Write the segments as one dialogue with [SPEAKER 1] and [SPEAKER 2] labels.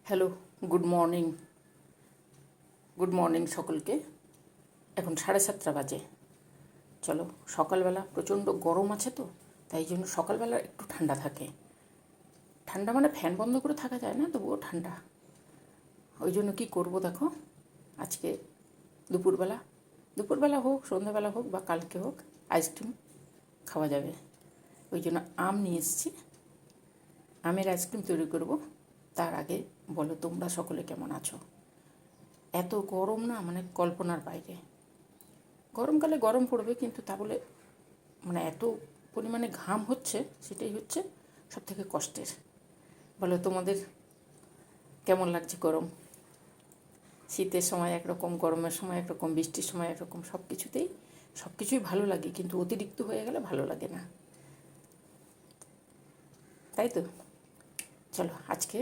[SPEAKER 1] Hello, good morning. Good morning সকলকে। এখন 7:30 বাজে। চলো, সকালবেলা প্রচণ্ড গরম আছে তো, তাই জন্য সকালবেলা একটু ঠান্ডা থাকে। ঠান্ডা মানে ফ্যান বন্ধ করে থাকা যায় না, তবুও ঠান্ডা। ওই জন্য কী করবো দেখো, আজকে দুপুরবেলা হোক, সন্ধ্যাবেলা হোক বা কালকে হোক, আইসক্রিম খাওয়া যাবে। ওই জন্য আম নিয়ে এসেছি, আমের আইসক্রিম তৈরি করব। তার আগে বলো তোমরা সকলে কেমন আছো? এত গরম না, মানে কল্পনার বাইরে। গরমকালে গরম পড়বে, কিন্তু তা বলে মানে এত পরিমাণে ঘাম হচ্ছে, সেটাই হচ্ছে সব থেকে কষ্টের। বলো তোমাদের কেমন লাগছে গরম? শীতের সময় একরকম, গরমের সময় একরকম, বৃষ্টির সময় একরকম, সব কিছুই ভালো লাগে, কিন্তু অতিরিক্ত হয়ে গেলে ভালো লাগে না, তাই তো? চলো, আজকে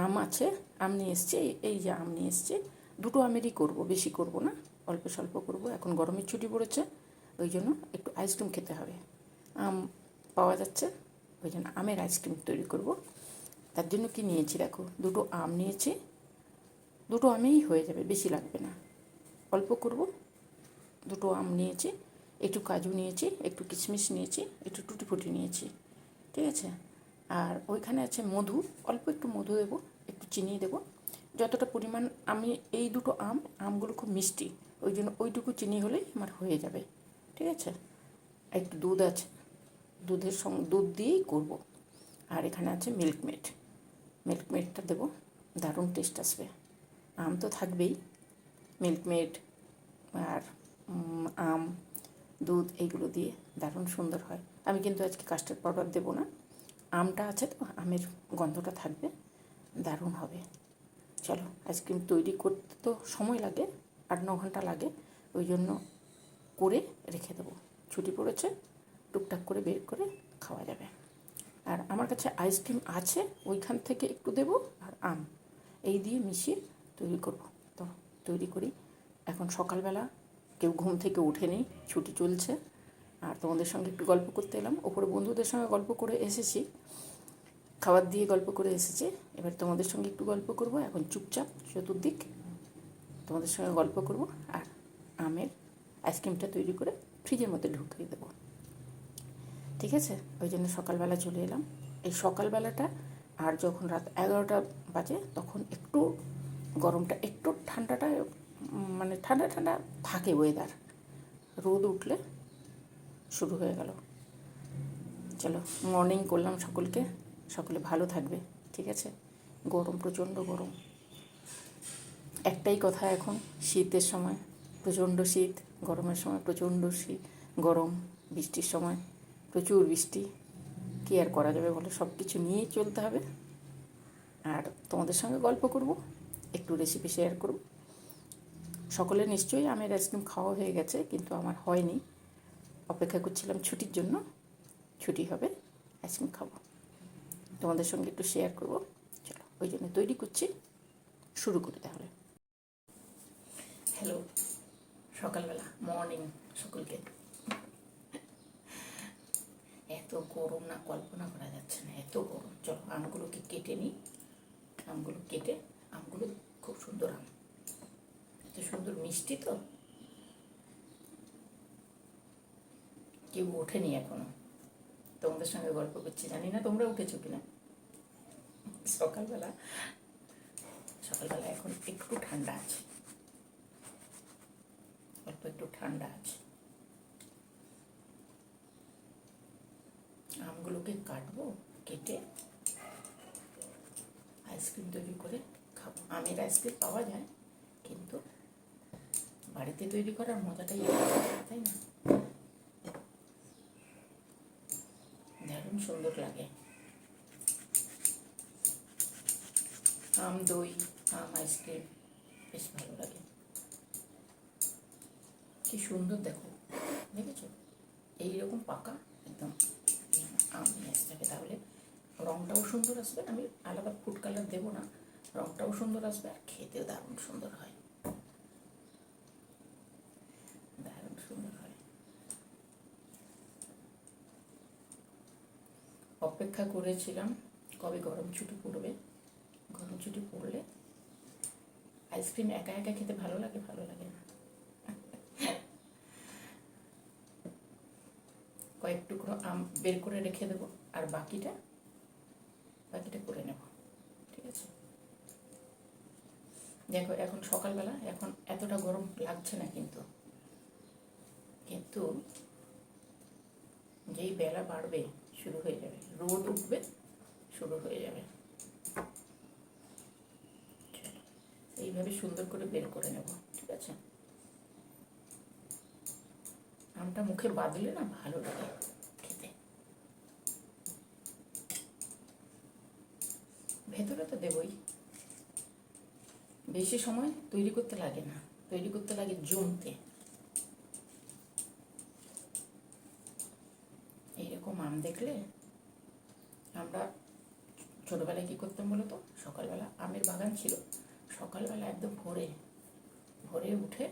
[SPEAKER 1] আম আছে, আম নিয়ে এসছি। এই যে আম নিয়ে এসছি, দুটো আমেরই করব, বেশি করব না, অল্প স্বল্প করব। এখন গরমের ছুটি পড়েছে, ওই জন্য একটু আইসক্রিম খেতে হবে। আম পাওয়া যাচ্ছে, ওই জন্য আমের আইসক্রিম তৈরি করব। তার জন্য কি নিয়েছি দেখো, দুটো আম নিয়েছি। দুটো আমেই হয়ে যাবে, বেশি লাগবে না, অল্প করব। দুটো আম নিয়েছি, একটু কাজু নিয়েছি, একটু কিশমিশ নিয়েছি, একটু টুটি ফুটি নিয়েছি, ঠিক আছে? আর ওইখানে আছে মধু, অল্প একটু মধু দেবো, একটু চিনি দেবো, যতটা পরিমাণ। আমি এই দুটো আমগুলো খুব মিষ্টি, ওই জন্য ওইটুকু চিনি হলেই আমার হয়ে যাবে, ঠিক আছে? একটু দুধ আছে, দুধের সঙ্গে দুধ দিয়েই করব। আর এখানে আছে মিল্কমেডটা দেবো, দারুণ টেস্ট আসবে। আম তো থাকবেই, মিল্কমেড আর আম, দুধ, এইগুলো দিয়ে দারুণ সুন্দর হয়। আমি কিন্তু আজকে কাস্টার্ড পাউডার দেবো না, আমটা আছে তো, আমের গন্ধটা থাকবে, দারুণ হবে। চলো, আইসক্রিম তৈরি করতে তো সময় লাগে, 8-9 ঘন্টা লাগে, ওই জন্য করে রেখে দেবো। ছুটি পড়েছে, টুকটাক করে বের করে খাওয়া যাবে। আর আমার কাছে আইসক্রিম আছে, ওইখান থেকে একটু দেবো, আর আম এই দিয়ে মিশিয়ে তৈরি করব। তো তৈরি করি। এখন সকালবেলা, কেউ ঘুম থেকে ওঠেনি, ছুটি চলছে, আর তোমাদের সঙ্গে একটু গল্প করতে এলাম। ওপরে বন্ধুদের সঙ্গে গল্প করে এসেছি, খাবার দিয়ে গল্প করে এসেছি, এবার তোমাদের সঙ্গে একটু গল্প করব। এখন চুপচাপ চতুর্দিক তোমাদের সঙ্গে গল্প করব, আর আমের আইসক্রিমটা তৈরি করে ফ্রিজের মধ্যে ঢুকিয়ে দেবো, ঠিক আছে? ওই জন্য সকালবেলা চলে এলাম। এই সকালবেলাটা, আর যখন রাত 11টা বাজে, তখন একটু গরমটা, একটু ঠান্ডাটা, মানে ঠান্ডা ঠান্ডা থাকে ওয়েদার। রোদ উঠলে শুরু হয়ে গেল। চলো, মর্নিং করলাম সকলকে, সকলে ভালো থাকবে, ঠিক আছে? গরম, প্রচণ্ড গরম। একটাই কথা, এখন শীতের সময় প্রচণ্ড শীত, গরমের সময় প্রচণ্ড শীত, গরম, বৃষ্টির সময় প্রচুর বৃষ্টি। কী আর করা যাবে বলো, সব কিছু নিয়েই চলতে হবে। আর তোমাদের সঙ্গে গল্প করব, একটু রেসিপি শেয়ার করব। সকলে নিশ্চয়ই আমের আইসক্রিম খাওয়া হয়ে গেছে, কিন্তু আমার হয়নি, অপেক্ষা করছিলাম ছুটির জন্য। ছুটি হবে, আইসক্রিম খাবো, তোমাদের সঙ্গে একটু শেয়ার করব। চলো, ওই জন্য তৈরি করছি, শুরু করি তাহলে। হ্যালো, সকালবেলা, মর্নিং সকলকে। এত গরম না, কল্পনা করা যাচ্ছে না, এত গরম। চলো, আমগুলোকে কেটে নিই। আমগুলো খুব সুন্দর আম, এত সুন্দর মিষ্টি। তো কেউ ওঠেনি এখনো, তোমাদের সঙ্গে গল্প করছি, জানি না তোমরা উঠেছো কিনা। সকালবেলা সকালবেলা এখন একটু ঠান্ডা আছে, অল্প একটু ঠান্ডা আছে। আমগুলোকে কাটবো, কেটে আইসক্রিম তৈরি করে খাবো। আমের আইসক্রিম পাওয়া যায়, কিন্তু বাড়িতে তৈরি করার মজাটাই আলাদা, তাই না? দারুণ সুন্দর লাগে। আম দই, আম আইসক্রিম বেশ ভালো লাগে। কি সুন্দর দেখো, দেখেছো? এইরকম পাকা একদম আম নিয়ে আসতে হবে, তাহলে রঙটাও সুন্দর আসবে। আমি আলাদা ফুড কালার দেবো না, রঙটাও সুন্দর আসবে, আর খেতেও দারুণ সুন্দর হয়, দারুণ সুন্দর হয়। অপেক্ষা করেছিলাম কবে গরম ছুটি পড়বে, গরম ছুটি ছুটি পড়লে আইসক্রিম একা একা খেতে ভালো লাগে না। কয়েক টুকরো আম বের করে রেখে দেবো, আর বাকিটা করে নেব। ঠিক আছে, দেখো এখন সকালবেলা, এখন এতটা গরম লাগছে না, কিন্তু যেই বেলা বাড়বে শুরু হয়ে যাবে, রোদ উঠবে, শুরু হয়ে যাবে। এইভাবে সুন্দর করে বের করে নেব। ঠিক আছে, আমটা মুখে বাঁধলে না ভালো লাগে খেতে। ভেতরে তো দেবই, বেশি সময় তৈরি করতে লাগে না, তৈরি করতে লাগে জমতে। এইরকম আম দেখলে, আমরা ছোটবেলায় কি করতাম বলো তো, সকালবেলা আমের বাগান ছিল, সকালবেলা একদম ভোরে ভোরে উঠে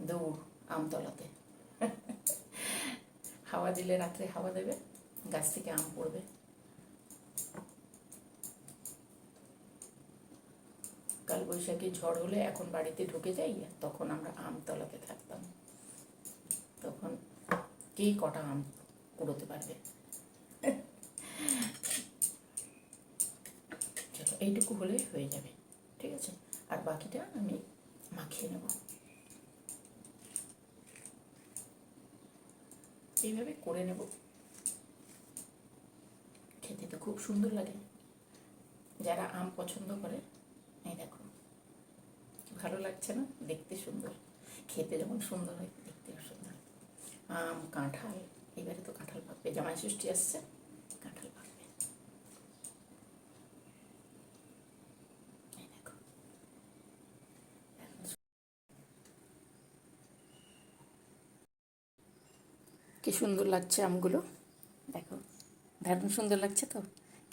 [SPEAKER 1] দৌড় আমতলাতে। হাওয়া দিলে, রাত্রে হাওয়া দেবে, গাছ থেকে আম পড়বে। কাল বৈশাখী ঝড় হলে এখন বাড়িতে ঢুকে যাই, তখন আমরা আমতলাতে থাকতাম। তখন কে কটা আম কুড়োতে পারবে। চলো, এইটুকু হলে হয়ে যাবে। ঠিক আছে, আর বাকিটা আমি মাখিয়ে নেব। এইভাবে করে নেব, খেতে তো খুব সুন্দর লাগে। যারা আম পছন্দ করে, এই দেখো, ভালো লাগছে না? দেখতে সুন্দর, খেতে যেমন সুন্দর হয়, দেখতেও সুন্দর। আম, কাঁঠাল, এবারে তো কাঁঠাল পাকবে, জামাই ষষ্ঠী আসছে, কাঁঠাল পাকবে। এই দেখো, কি সুন্দর লাগছে আমগুলো, দেখো, দারুণ সুন্দর লাগছে তো,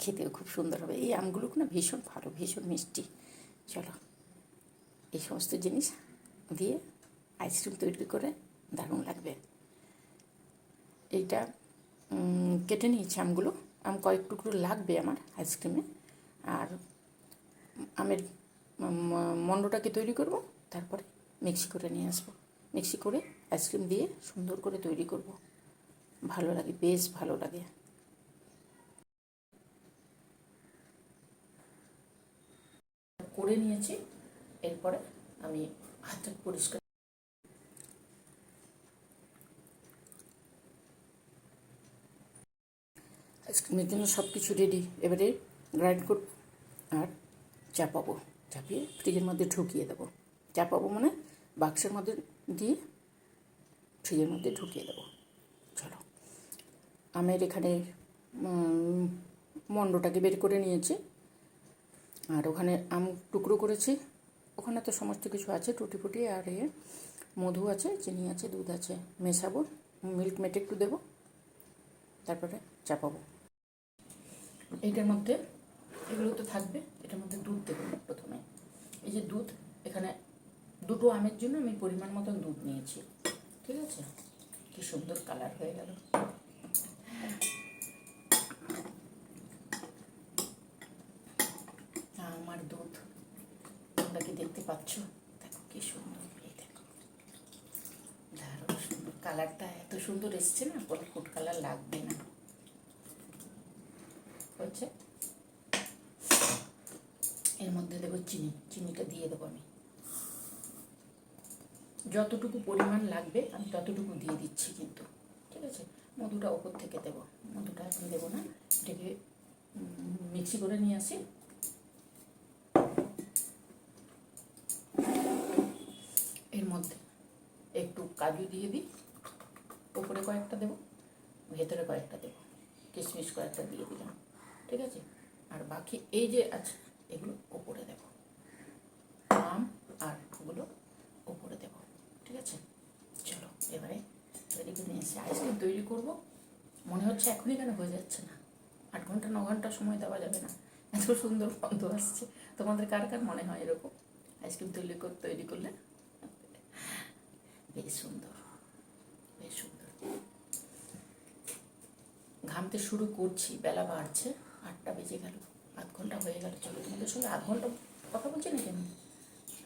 [SPEAKER 1] খেতেও খুব সুন্দর হবে। এই আমগুলো না ভীষণ ভালো, ভীষণ মিষ্টি। চলো, এই সমস্ত জিনিস দিয়ে আইসক্রিম তৈরি করে দারুণ লাগবে। এইটা কেটে নিয়েছি আমগুলো, আম কয়েক টুকরো লাগবে আমার আইসক্রিমে। আর আমের মণ্ডটাকে তৈরি করব, তারপরে মিক্সি করে নিয়ে আসবো। মিক্সি করে আইসক্রিম দিয়ে সুন্দর করে তৈরি করব, ভালো লাগে, বেশ ভালো লাগে। করে নিয়েছি, এরপরে আমি হাতটা পরিষ্কার। আইসক্রিমের জন্য সব কিছু রেডি, এবারে গ্রাইন্ড করব আর চাপাবো, চাপিয়ে ফ্রিজের মধ্যে ঢুকিয়ে দেবো। চাপাবো মানে বাক্সের মধ্যে দিয়ে ফ্রিজের মধ্যে ঢুকিয়ে দেবো। চলো, আমের এখানে মণ্ডটাকে বের করে নিয়েছি, আর ওখানে আম টুকরো করেছি, ওখানে তো সমস্ত কিছু আছে, টুটি ফুটি আর মধু আছে, চিনি আছে, দুধ আছে, মেশাবো, মিল্ক মেট একটু দেবো, তারপরে চাপাবো। এইটার মধ্যে এগুলো তো থাকবে, এটার মধ্যে দুধ দেবো প্রথমে। এই যে দুধ, এখানে দুটো আমের জন্য আমি পরিমাণ মতন দুধ নিয়েছি। ঠিক আছে, কি সুন্দর কালার হয়ে গেল। আমার দুধ, তোমরা কি দেখতে পাচ্ছ? দেখো কি সুন্দর, এই দেখো, দারুণ সুন্দর কালারটা, এত সুন্দর এসছে না, কোনো ফুড কালার লাগবে না। হচ্ছে, এর মধ্যে দেবো চিনি, চিনিটা দিয়ে দেবো আমি, যতটুকু পরিমাণ লাগবে আমি ততটুকু দিয়ে দিচ্ছি কিন্তু। ঠিক আছে, মধুটা ওপর থেকে দেবো, মধুটা এখন দেবো না, এটাকে মিক্সি করে নিয়ে আসি। এর মধ্যে একটু কাজু দিয়ে দিই, ওপরে কয়েকটা দেবো, ভেতরে কয়েকটা দেবো, কিশমিশ কয়েকটা দিয়ে দিলাম। ঠিক আছে, আর বাকি এই যে আছে এগুলো ওপরে দেবো, আম আর ওগুলো ওপরে দেবো। ঠিক আছে, চলো এবারে তৈরি করে নিয়ে এসে আইসক্রিম তৈরি করবো। মনে হচ্ছে এখনই কেন হয়ে যাচ্ছে না, 8 ঘন্টা 9 ঘন্টা সময় দেওয়া যাবে না, এত সুন্দর গন্ধ আসছে। তোমাদের কার কার মনে হয় এরকম আইসক্রিম তৈরি করলে? বেশ সুন্দর, বেশ সুন্দর। ঘামতে শুরু করছি, বেলা বাড়ছে, 8টা বেজে গেল, আধ ঘন্টা হয়ে গেল। চলো, তোমাদের সঙ্গে আধ ঘন্টা কথা বলছি না কেন,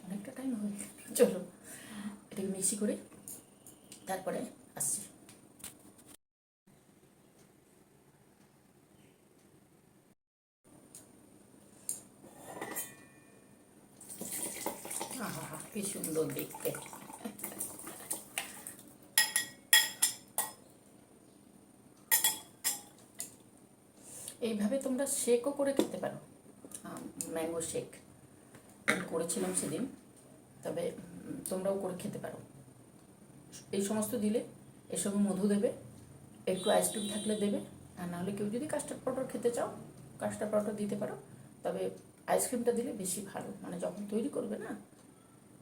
[SPEAKER 1] অনেকটা টাইম হয়ে গেল। চলো এটাকে মিক্সি করে তারপরে আসছি। আহা, কি সুন্দর দেখতে। এইভাবে তোমরা শেকও করে খেতে পারো, ম্যাঙ্গো শেক আমি করেছিলাম সেদিন, তবে তোমরাও করে খেতে পারো। এই সমস্ত দিলে এর সঙ্গে মধু দেবে, একটু আইসক্রিম থাকলে দেবে, আর নাহলে কেউ যদি কাস্টার্ড পাউডার খেতে চাও কাস্টার্ড পাউডার দিতে পারো। তবে আইসক্রিমটা দিলে বেশি ভালো, মানে যখন তৈরি করবে না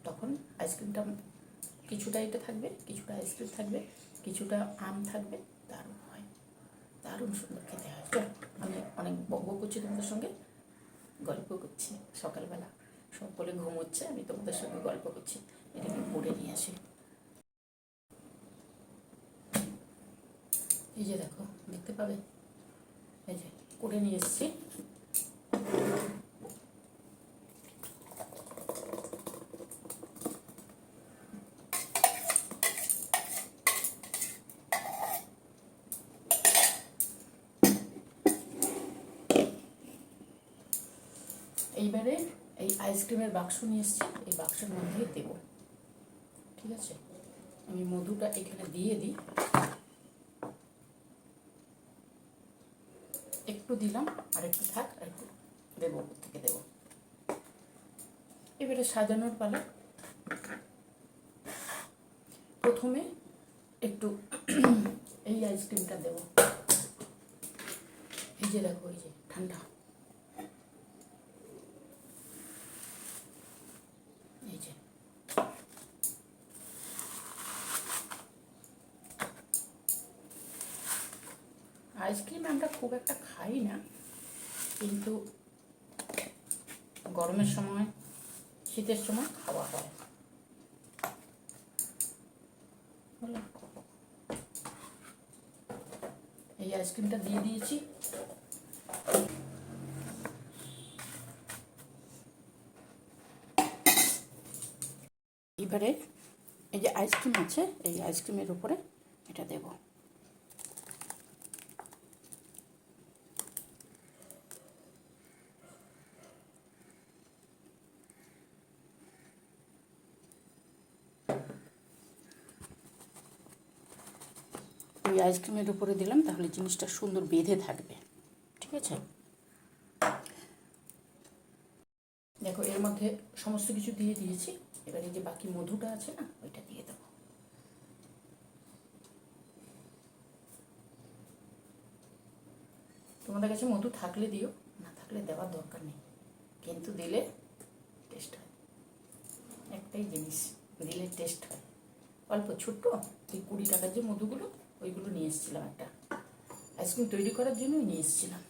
[SPEAKER 1] তখন আইসক্রিমটা কিছুটা এটা থাকবে, কিছুটা আইসক্রিম থাকবে, কিছুটা আম থাকবে, দারুণ হয়, দারুণ সুন্দর খেতে হয়। চল, আমি অনেক বক করছি তোমাদের সঙ্গে, গল্প করছি। সকালবেলা সকলে ঘুমোচ্ছে, আমি তোমাদের সঙ্গে গল্প করছি। এটাকে পড়ে নিয়ে আসি। এই যে দেখো, দেখতে পাবে, এই যে করে নিয়ে এসেছি। এইবারে এই আইসক্রিমের বাক্স নিয়ে এসেছি, এই বাক্সের মধ্যেই দেবো। ঠিক আছে, আমি মধুটা এখানে দিয়ে দিই, একটু দিলাম, আর একটু থাক, আর একটু দেবো, উপর থেকে দেবো। এবারে সাজানোর পালা। প্রথমে একটু এই আইসক্রিমটা দেবো, এই যে দেখো, এই যে ঠান্ডা, এই যে আইসক্রিম আমরা খুব একটা খাই না, কিন্তু গরমের সময় শীতের সময় খাওয়া হয়। এই আইসক্রিমটা দিয়ে দিয়েছি। এবারে এই যে আইসক্রিম আছে, এই আইসক্রিমের উপরে এটা দেব। ওই আইসক্রিমের উপরে দিলাম, তাহলে জিনিসটা সুন্দর বেঁধে থাকবে। ঠিক আছে, দেখো এর মধ্যে সমস্ত কিছু দিয়ে দিয়েছি। এবার এই যে বাকি মধুটা আছে না, ওইটা দিয়ে দেবো। তোমাদের কাছে মধু থাকলে দিও, না থাকলে দেওয়ার দরকার নেই, কিন্তু দিলে টেস্ট হয়। একটাই জিনিস দিলে টেস্ট হয়। অল্প ছোট্ট এই 20 টাকার যে মধুগুলো, ওইগুলো নিয়ে এসেছিলাম, একটা আইসক্রিম তৈরি করার জন্যই নিয়ে এসেছিলাম।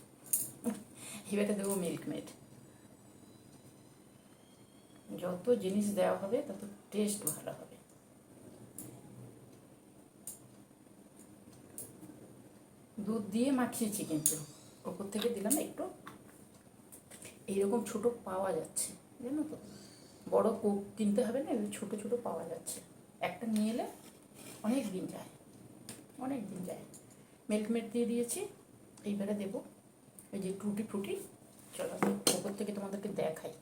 [SPEAKER 1] এবারে দেবো মিল্কমেড। যত জিনিস দেওয়া হবে তত টেস্ট ভালো হবে। দুধ দিয়ে মাখিয়েছি, কিন্তু ওপর থেকে দিলাম একটু। এইরকম ছোট পাওয়া যাচ্ছে, জানো তো, বড় কোক কিনতে হবে না, ছোট ছোট পাওয়া যাচ্ছে। একটা নিয়ে এলে অনেক দিন যায়, অনেক দিন যায়। মিল্কমেড দিয়ে দিয়েছি। এইবারে দেবো ওই যে টুটি ফ্রুটি। চলো ওপর থেকে তোমাদেরকে দেখাই।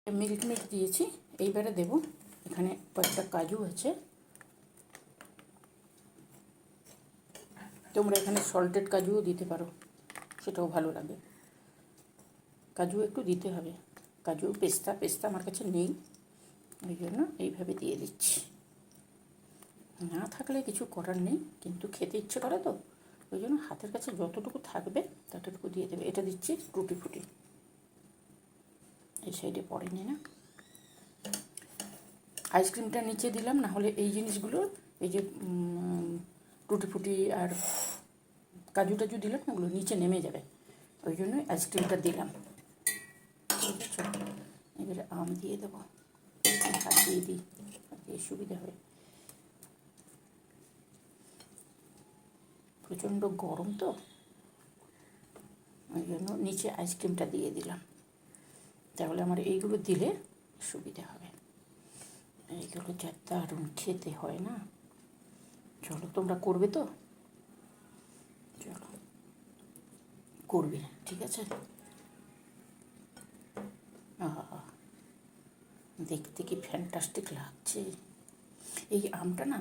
[SPEAKER 1] মিল্কমেড দিয়েছি, এইবারে দেবো এখানে কয়েকটা কাজু আছে। তোমরা এখানে সল্টেড কাজুও দিতে পারো, সেটাও ভালো লাগে। কাজু একটু দিতে হবে, কাজু পেস্তা পেস্তা আমার কাছে নেই, ওই জন্য এইভাবে দিয়ে দিচ্ছি। না থাকলে কিছু করার নেই, কিন্তু খেতে ইচ্ছে করে তো, ওই জন্য হাতের কাছে যতটুকু থাকবে ততটুকু দিয়ে দেবে। এটা দিচ্ছি টুটি ফুটি, এই সাইডে পড়েনি না। আইসক্রিমটা নিচে দিলাম, না হলে এই জিনিসগুলো, এই যে টুটি ফুটি আর কাজু টাজু দিলাম, ওগুলো নিচে নেমে যাবে, ওই জন্য আইসক্রিমটা দিলাম। ঠিক আছে, এবারে আম দিয়ে দেবো, হাত দিয়ে দিই, হাত দিয়ে সুবিধা হবে। প্রচণ্ড গরম তো, ওই জন্য নিচে আইসক্রিমটা দিয়ে দিলাম, তাহলে আমার এইগুলো দিলে সুবিধা হবে। এইগুলো যা দারুণ খেতে হয় না। চলো, তোমরা করবে তো? চলো, করবে, ঠিক আছে? দেখতে কি ফ্যান্টাস্টিক লাগছে। এই আমটা না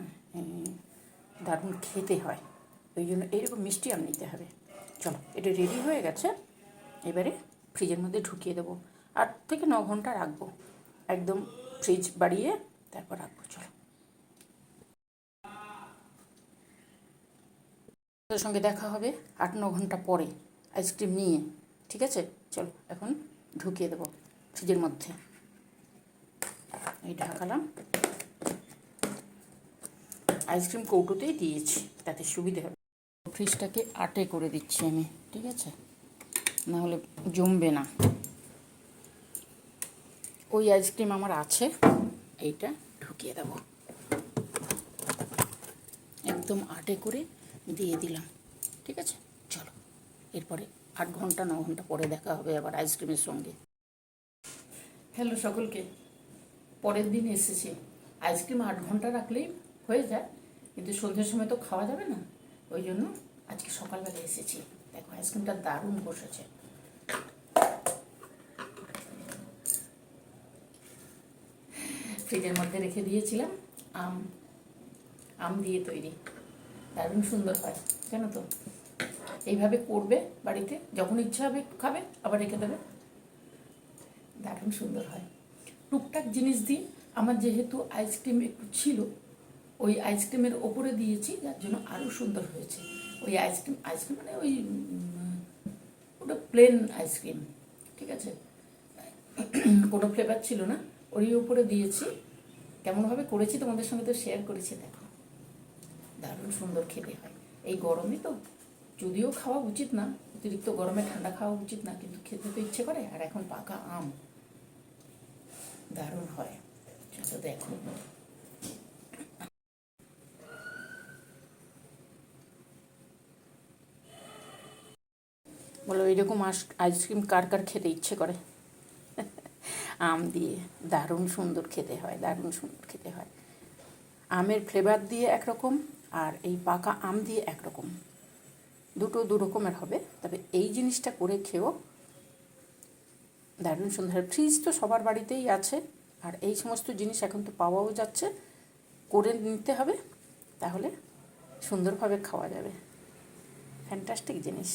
[SPEAKER 1] দারুণ খেতে হয়, ওই জন্য এইরকম মিষ্টি আম নিতে হবে। চলো, এটা রেডি হয়ে গেছে, এবারে ফ্রিজের মধ্যে ঢুকিয়ে দেবো। 8 থেকে 9 ঘন্টা রাখবো, একদম ফ্রিজ বাড়িয়ে তারপর রাখবো। চলো, তোর সঙ্গে দেখা হবে 8-9 ঘন্টা পরে আইসক্রিম নিয়ে, ঠিক আছে? চলো, এখন ঢুকিয়ে দেবো ফ্রিজের মধ্যে। এই ঢাকালাম, আইসক্রিম কৌটোতেই দিয়েছি, তাতে সুবিধে হবে। ফ্রিজটাকে 8-এ করে দিচ্ছি আমি, ঠিক আছে? নাহলে জমবে না। ওই আইসক্রিম আমার আছে, এইটা ঢুকিয়ে দেবো, একদম 8-এ করে দিয়ে দিলাম, ঠিক আছে? চলো, এরপরে 8 ঘন্টা 9 ঘন্টা পরে দেখা হবে আবার আইসক্রিমের সঙ্গে। হ্যালো সকলকে, পরের দিন এসেছি। আইসক্রিম 8 ঘন্টা রাখলেই হয়ে যায়, কিন্তু সন্ধ্যের সময় তো খাওয়া যাবে না, ওই জন্য আজকে সকালবেলা এসেছি। দেখো, আইসক্রিমটা দারুণ বসেছে। ফ্রিজের মধ্যে রেখে দিয়েছিলাম, আম দিয়ে তৈরি, দারুণ সুন্দর হয়, জানো তো? এইভাবে করবে বাড়িতে, যখন ইচ্ছা হবে খাবে, আবার রেখে দেবে, দারুণ সুন্দর হয়। টুকটাক জিনিস দিই, আমার যেহেতু আইসক্রিম একটু ছিল, ওই আইসক্রিমের ওপরে দিয়েছি, যার জন্য আরও সুন্দর হয়েছে। ওই আইসক্রিম মানে ওই ওটা প্লেন আইসক্রিম, ঠিক আছে? কোনো ফ্লেভার ছিল না, ওরই উপরে দিয়েছি। কেমনভাবে করেছি তোমাদের সঙ্গে তো শেয়ার করেছি, দেখো দারুণ সুন্দর খেতে হয়। এই গরমে তো যদিও খাওয়া উচিত না, অতিরিক্ত গরমে ঠান্ডা খাওয়া উচিত না, কিন্তু খেতে তো ইচ্ছে করে। আর এখন পাকা আম দারুণ হয়, সেটা দেখো। বলো, এইরকম আইসক্রিম কার কার খেতে ইচ্ছে করে? আম দিয়ে দারুণ সুন্দর খেতে হয়, দারুণ সুন্দর খেতে হয়। আমের ফ্লেভার দিয়ে একরকম, আর এই পাকা আম দিয়ে একরকম, দুটো দু রকমের হবে। তবে এই জিনিসটা করে খেও, দারুণ সুন্দর। ফ্রিজ তো সবার বাড়িতেই আছে, আর এই সমস্ত জিনিস এখন তো পাওয়াও যাচ্ছে, করে নিতে হবে, তাহলে সুন্দরভাবে খাওয়া যাবে। ফ্যান্টাস্টিক জিনিস।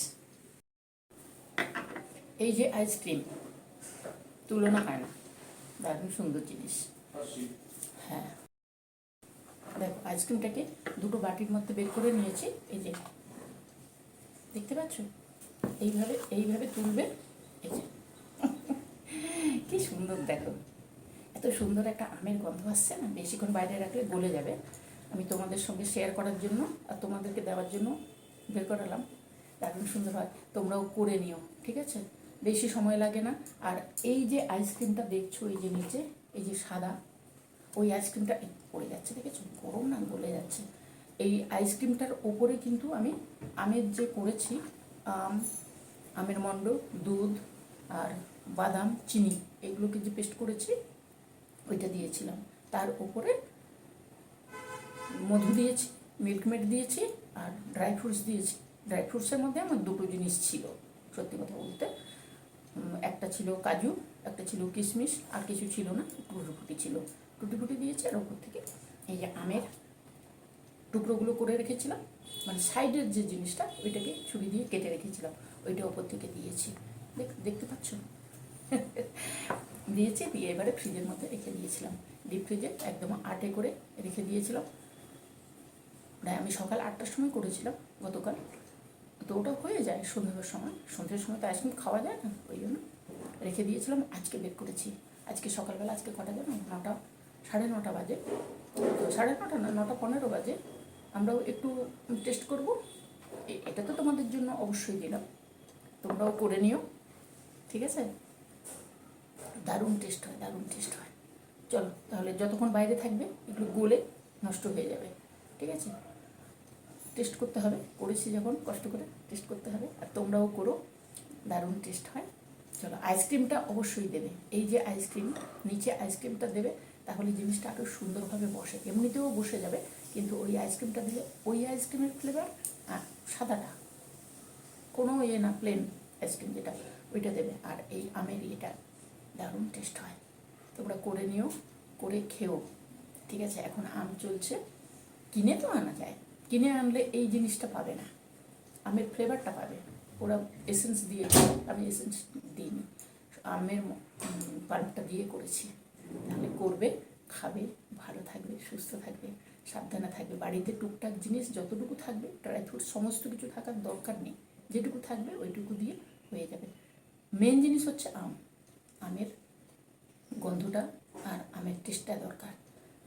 [SPEAKER 1] এই যে আইসক্রিম, তুলনা হয় না, দারুণ সুন্দর জিনিস। হ্যাঁ, দেখো আইসক্রিমটাকে দুটো বাটির মধ্যে বের করে নিয়েছি, এই যে দেখতে পাচ্ছ, এইভাবে এইভাবে তুলবে, এই যে কি সুন্দর দেখো, এত সুন্দর একটা আমের গন্ধ আসছে না, বেশিক্ষণ বাইরে রাখলে গলে যাবে। আমি তোমাদের সঙ্গে শেয়ার করার জন্য আর তোমাদেরকে দেওয়ার জন্য বের করালাম, দারুণ সুন্দর হয়। তোমরাও করে নিও, ঠিক আছে? বেশি সময় লাগে না। আর এই যে আইসক্রিমটা দেখছো, এই যে নিচে এই যে সাদা, ওই আইসক্রিমটা পড়ে যাচ্ছে, দেখেছো? গরম না, গলে যাচ্ছে। এই আইসক্রিমটার ওপরে কিন্তু আমি আমের যে করেছি, আমের মণ্ড, দুধ আর বাদাম, চিনি, এগুলোকে যে পেস্ট করেছি ওইটা দিয়েছিলাম। তার উপরে মধু দিয়েছি, মিল্কমেড দিয়েছি, আর ড্রাই ফ্রুটস দিয়েছি। ড্রাই ফ্রুটসের মধ্যে আমার দুটো জিনিস ছিল, সত্যি কথা বলতে। একটা ছিল কাজু, একটা ছিল কিশমিশ, আর কিছু ছিল না, টুটি ছিল। টুটি দিয়েছি, আর ওপর থেকে এই যে আমের টুকরোগুলো করে রেখেছিলাম, মানে সাইডের যে জিনিসটা, ওইটাকে ছুরি দিয়ে কেটে রেখেছিলাম, ওইটা ওপর থেকে দিয়েছি। দেখতে পাচ্ছ? দিয়েছি, দিয়ে এবারে ফ্রিজের মধ্যে রেখে দিয়েছিলাম, ডিপ ফ্রিজে একদম 8-এ করে রেখে দিয়েছিলাম। প্রায় আমি সকাল 8টার সময় করেছিলাম গতকাল, তো ওটা হয়ে যায় সন্ধ্যের সময়। সন্ধ্যের সময় তো আইসক্রিম খাওয়া যায় না, ওই জন্য রেখে দিয়েছিলাম। আজকে বের করেছি, আজকে সকালবেলা, আজকে কটা জানো? 9টা, 9:30 বাজে, 9:30 না, 9:15 বাজে। আমরাও একটু টেস্ট করব। এটা তো তোমাদের জন্য অবশ্যই দিলাম, তোমরাও করে নিও, ঠিক আছে? দারুণ টেস্ট হয়, দারুণ টেস্ট হয়। চলো তাহলে, যতক্ষণ বাইরে থাকবে এগুলো গলে নষ্ট হয়ে যাবে, ঠিক আছে? টেস্ট করতে হবে, করেছি যখন, কষ্ট করে টেস্ট করতে হবে। আর তোমরাও করো, দারুণ টেস্ট হয়। চলো, আইসক্রিমটা অবশ্যই দেবে, এই যে আইসক্রিম, নিচে আইসক্রিমটা দেবে, তাহলে জিনিসটা আরও সুন্দরভাবে বসে। এমনিতেও বসে যাবে, কিন্তু ওই আইসক্রিমটা দিলে ওই আইসক্রিমের ফ্লেভার আর সাদাটা কোনো না, প্লেন আইসক্রিম যেটা, ওইটা দেবে। আর এই আমের এটা দারুণ টেস্ট হয়। তোমরা করে নিও, করে খেও, ঠিক আছে? এখন আম চলছে, কিনে তো আনা যায়, কিনে আনলে এই জিনিসটা পাবে না, আমের ফ্লেভারটা পাবে। ওরা এসেন্স দিয়ে, আমি এসেন্স দিইনি, আমের পাল্পটা দিয়ে করেছি। তাহলে করবে, খাবে, ভালো থাকবে, সুস্থ থাকবে, সাবধানে থাকবে। বাড়িতে টুকটাক জিনিস যতটুকু থাকবে, ড্রাই ফ্রুট সমস্ত কিছু থাকার দরকার নেই, যেটুকু থাকবে ওইটুকু দিয়ে হয়ে যাবে। মেন জিনিস হচ্ছে আম, আমের গন্ধটা আর আমের টেস্টটা দরকার।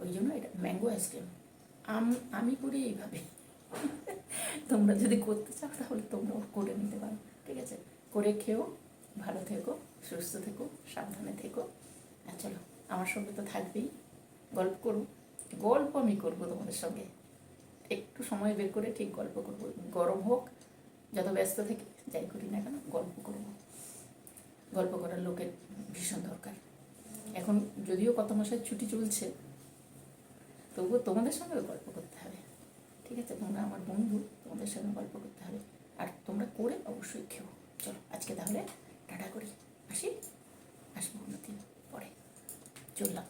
[SPEAKER 1] ওই জন্য এটা ম্যাঙ্গো আইসক্রিম। আমি করি এইভাবে। তোমরা যদি করতে চাও তাহলে তোমরাও করে নিতে পারো, ঠিক আছে? করে খেও, ভালো থেকো, সুস্থ থেকো, সাবধানে থেকো। আর চলো, আমার সঙ্গে তো থাকবেই, গল্প করো, গল্প আমি করবো তোমাদের সঙ্গে, একটু সময় বের করে ঠিক গল্প করবো। গরম হোক, যত ব্যস্ত থেকে যাই করি না কেন, গল্প করবো। গল্প করার লোকের ভীষণ দরকার। এখন যদিও কত মাসের ছুটি চলছে, তবুও তোমাদের সঙ্গেও গল্প করতে হবে, ঠিক আছে? তোমরা আমার বন্ধু, তোমাদের সঙ্গে গল্প করতে হবে, আর তোমরা করে অবশ্যই খেও। চলো, আজকে তাহলে টাটা করি, আসি, আসবো অন্যদিন পরে, চললাম।